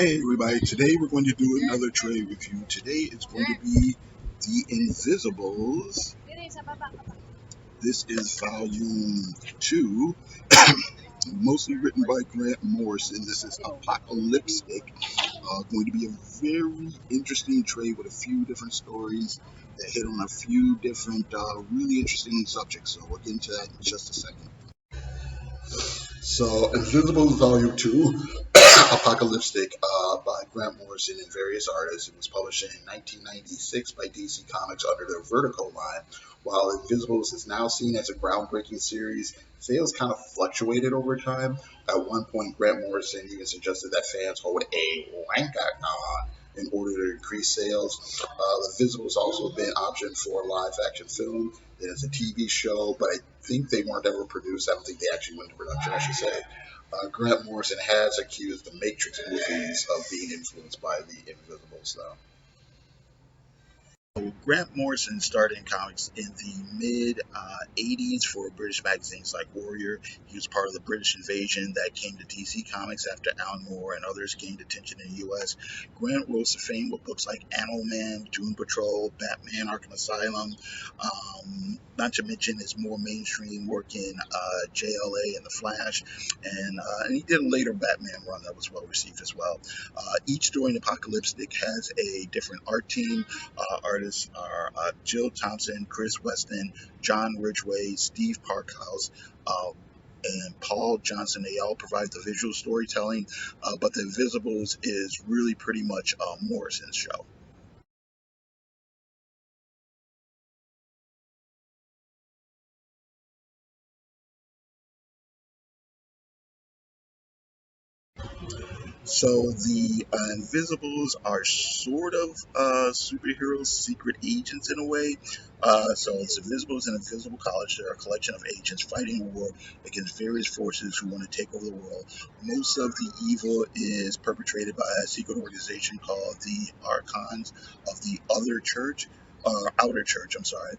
Hey everybody, today we're going to do another trade review. Today it's going to be The Invisibles. This is volume 2, mostly written by Grant Morrison. This is Apocalipstick. Going to be a very interesting trade with a few different stories that hit on a few different really interesting subjects. So we'll get into that in just a second. So, Invisibles Volume 2, Apocalyptic, by Grant Morrison and various artists. It was published in 1996 by DC Comics under the Vertigo line. While Invisibles is now seen as a groundbreaking series, sales kind of fluctuated over time. At one point, Grant Morrison even suggested that fans hold a rank in order to increase sales. The Invisibles also been optioned for a live action film. It is a TV show, but I think they weren't ever produced. I don't think they actually went to production, I should say. Grant Morrison has accused the Matrix movies of being influenced by the Invisibles, though. Grant Morrison started in comics in the mid 80s for British magazines like Warrior. He was part of the British invasion that came to DC Comics after Alan Moore and others gained attention in the US. Grant rose to fame with books like Animal Man, Doom Patrol, Batman Arkham Asylum, not to mention his more mainstream work in JLA and The Flash. And he did a later Batman run that was well received as well. Each story in Apocalyptic has a different art team. Artists are Jill Thompson, Chris Weston, John Ridgway, Steve Parkhouse, and Paul Johnson. They all provide the visual storytelling, but The Invisibles is really pretty much Morrison's show. So the Invisibles are sort of superheroes, secret agents in a way. So it's Invisibles and Invisible College. They're a collection of agents fighting a war against various forces who want to take over the world. Most of the evil is perpetrated by a secret organization called the Archons of the Other Church, Outer Church. I'm sorry.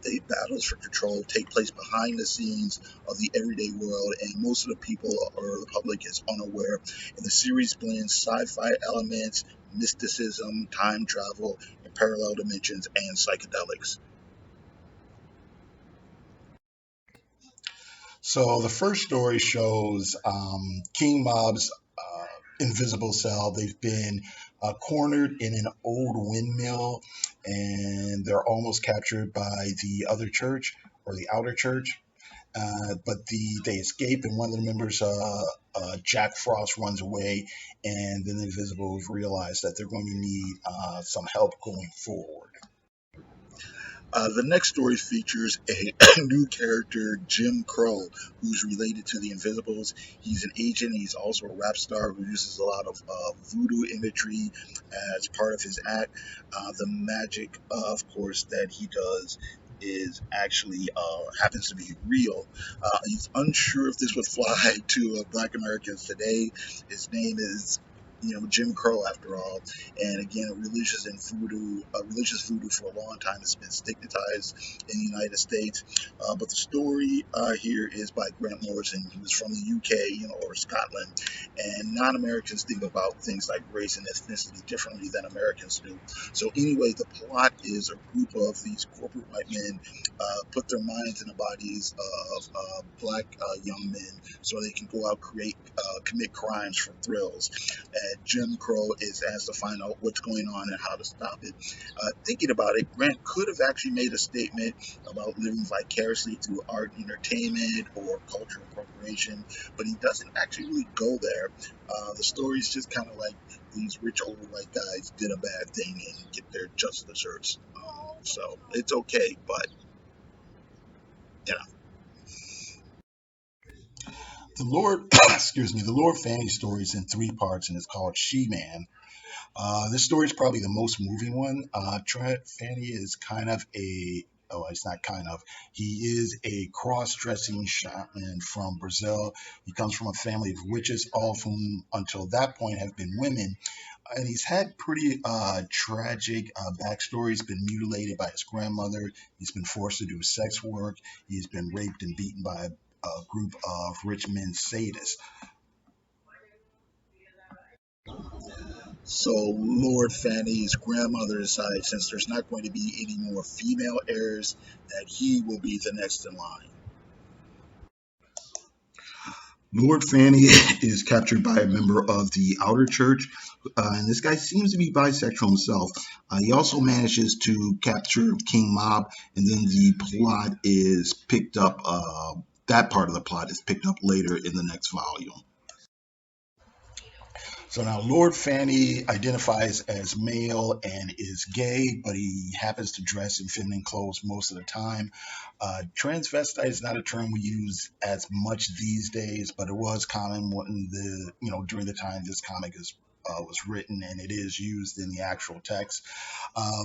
They battles for control take place behind the scenes of the everyday world, and most of the people or the public is unaware. And the series blends sci-fi elements, mysticism, time travel, and parallel dimensions and psychedelics. So the first story shows King Mob's invisible cell. They've been cornered in an old windmill, and they're almost captured by the other church or the outer church. But they escape, and one of the members, Jack Frost, runs away, and then the Invisibles realize that they're going to need some help going forward. The next story features a new character, Jim Crow, who's related to the Invisibles. He's an agent. He's also a rap star who uses a lot of voodoo imagery as part of his act. The magic, of course, that he does is actually happens to be real. He's unsure if this would fly to Black Americans today. His name is Jim Crow after all, and again, religious voodoo for a long time has been stigmatized in the United States. But the story here is by Grant Morrison, who's from the UK, or Scotland, and non-Americans think about things like race and ethnicity differently than Americans do. So anyway, the plot is a group of these corporate white men put their minds in the bodies of black young men so they can go out commit crimes for thrills. And Jim Crow is asked to find out what's going on and how to stop it. Thinking about it, Grant could have actually made a statement about living vicariously through art and entertainment or cultural appropriation, but he doesn't actually really go there. The story's just kind of like these rich old white guys did a bad thing and get their just desserts. So it's okay, but you know. The Lord, excuse me, the Lord Fanny story is in 3 parts and it's called She-Man. This story is probably the most moving one. Trent Fanny is kind of it's not kind of, he is a cross-dressing shaman from Brazil. He comes from a family of witches, all of whom until that point have been women. And he's had pretty tragic backstory. He's been mutilated by his grandmother. He's been forced to do sex work. He's been raped and beaten by a group of rich men sadists. So Lord Fanny's grandmother decides, since there's not going to be any more female heirs, that he will be the next in line. Lord Fanny is captured by a member of the outer church, and this guy seems to be bisexual himself. He also manages to capture King Mob, and then the plot is picked up. That part of the plot is picked up later in the next volume. So now Lord Fanny identifies as male and is gay, but he happens to dress in feminine clothes most of the time. Transvestite is not a term we use as much these days, but it was common when during the time this comic was written, and it is used in the actual text. Uh,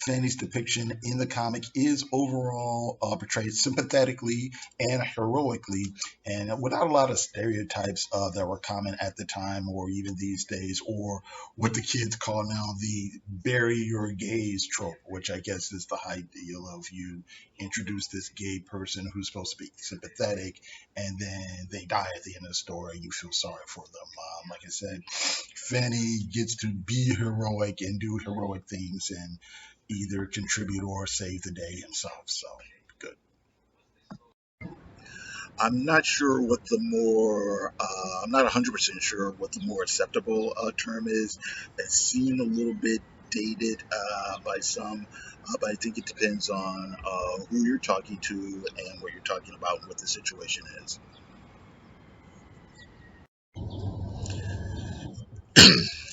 Fanny's depiction in the comic is overall portrayed sympathetically and heroically, and without a lot of stereotypes that were common at the time or even these days, or what the kids call now the bury your gays trope, which I guess is the ideal of you introduce this gay person who's supposed to be sympathetic, and then they die at the end of the story and you feel sorry for them. Like I said, Fanny gets to be heroic and do heroic things and either contribute or save the day himself. So good. I'm not sure what the more, I'm not 100% sure what the more acceptable term is. It seemed a little bit dated by some, but I think it depends on who you're talking to and what you're talking about and what the situation is.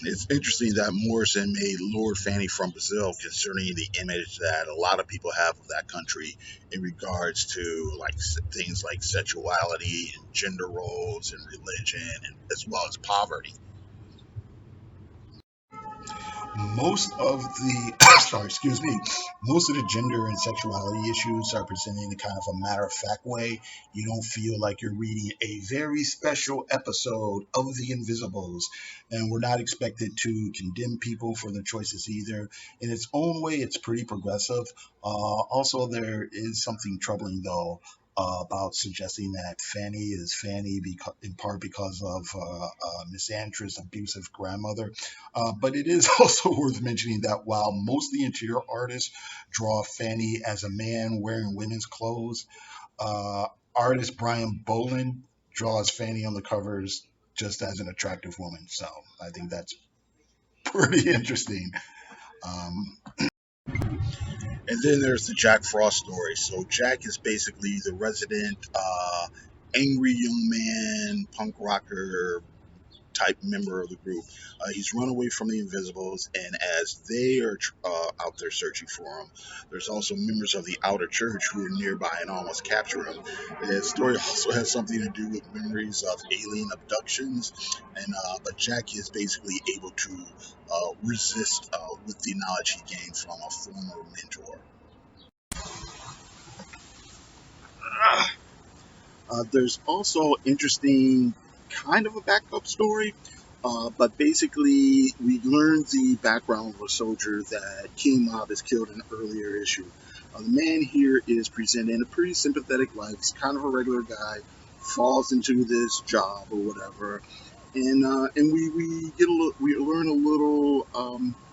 It's interesting that Morrison made Lord Fanny from Brazil, concerning the image that a lot of people have of that country in regards to like things like sexuality and gender roles and religion, and as well as poverty. Most of the sorry, excuse me, most of the gender and sexuality issues are presented in a kind of a matter of fact way. You don't feel like you're reading a very special episode of The Invisibles, and we're not expected to condemn people for their choices either. In its own way, it's pretty progressive. Also, there is something troubling though. About suggesting that Fanny is Fanny in part because of Miss Andrews' abusive grandmother. But it is also worth mentioning that while most of the interior artists draw Fanny as a man wearing women's clothes, uh, artist Brian Boland draws Fanny on the covers just as an attractive woman. So I think that's pretty interesting. Um, and then there's the Jack Frost story. So Jack is basically the resident angry young man, punk rocker type member of the group. He's run away from the Invisibles, and as they are out there searching for him, there's also members of the outer church who are nearby and almost capture him. The story also has something to do with memories of alien abductions, and but Jack is basically able to resist with the knowledge he gained from a former mentor. There's also interesting kind of a backup story, but basically we learned the background of a soldier that King Mob has killed in an earlier issue. The man here is presenting a pretty sympathetic life. He's kind of a regular guy, falls into this job or whatever, and we get we learn a little.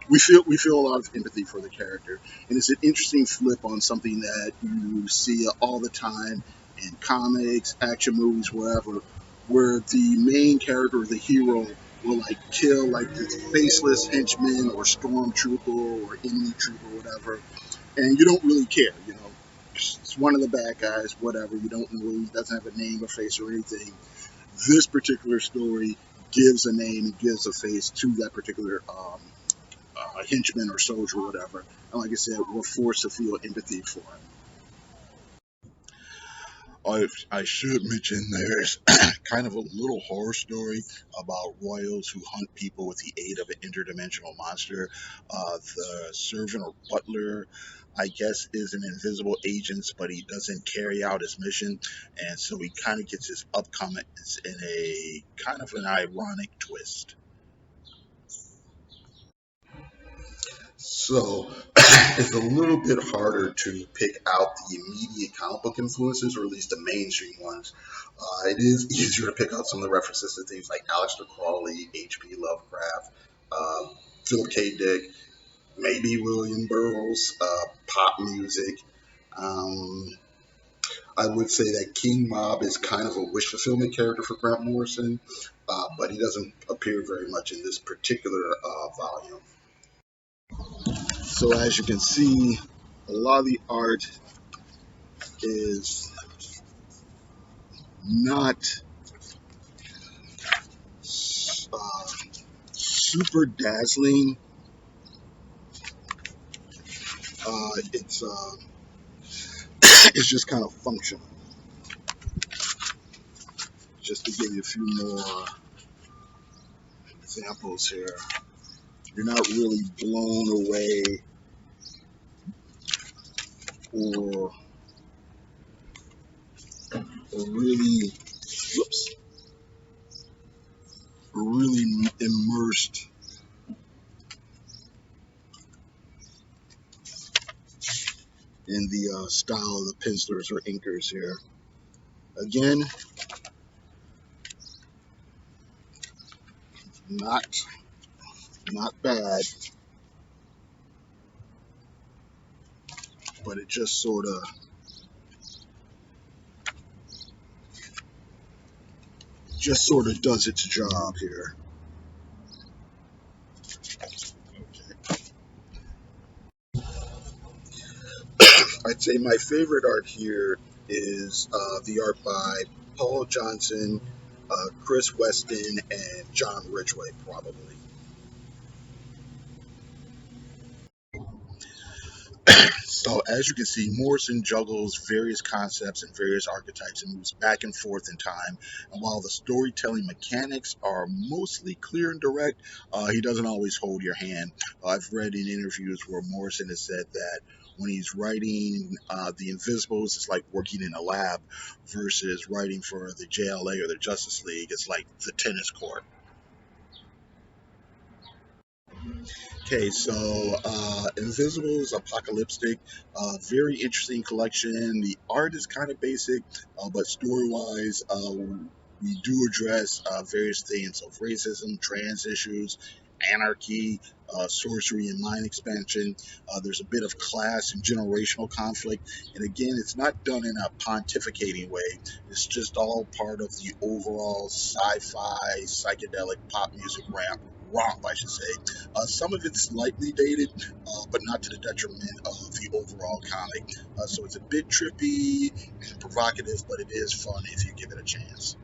We feel a lot of empathy for the character, and it's an interesting flip on something that you see all the time in comics, action movies, wherever, where the main character, the hero, will like kill like this faceless henchman or stormtrooper or enemy trooper, or whatever, and you don't really care, you know. It's one of the bad guys, whatever. You don't know, he doesn't have a name or face or anything. This particular story gives a name and gives a face to that particular henchman or soldier or whatever. And like I said, we're forced to feel empathy for him. I should mention there's kind of a little horror story about royals who hunt people with the aid of an interdimensional monster. The servant or butler, I guess, is an invisible agent, but he doesn't carry out his mission, and so he kind of gets his upcomings in a kind of an ironic twist. So it's a little bit harder to pick out the immediate comic book influences, or at least the mainstream ones. It is easier to pick out some of the references to things like Aleister Crowley, H.P. Lovecraft, uh, Philip K. Dick, maybe William Burroughs, pop music. Um, I would say that King Mob is kind of a wish fulfillment character for Grant Morrison, but he doesn't appear very much in this particular volume. So as you can see, a lot of the art is not uh, super dazzling. It's it's just kind of functional. Just to give you a few more examples here, you're not really blown away or really, whoops, really immersed in the style of the pencilers or inkers here. Again, not bad, but it just sort of does its job here. I'd say my favorite art here is the art by Paul Johnson, Chris Weston, and John Ridgway, probably. So as you can see, Morrison juggles various concepts and various archetypes and moves back and forth in time. And while the storytelling mechanics are mostly clear and direct, he doesn't always hold your hand. I've read in interviews where Morrison has said that when he's writing The Invisibles, it's like working in a lab versus writing for the JLA or the Justice League. It's like the tennis court. Okay, so Invisibles, Apocalypstick, very interesting collection. The art is kind of basic, but story-wise, we do address various themes of racism, trans issues, anarchy, sorcery, and mind expansion. There's a bit of class and generational conflict, and again, it's not done in a pontificating way. It's just all part of the overall sci-fi, psychedelic pop music romp, I should say. Some of it's slightly dated, but not to the detriment of the overall comic. So it's a bit trippy and provocative, but it is fun if you give it a chance.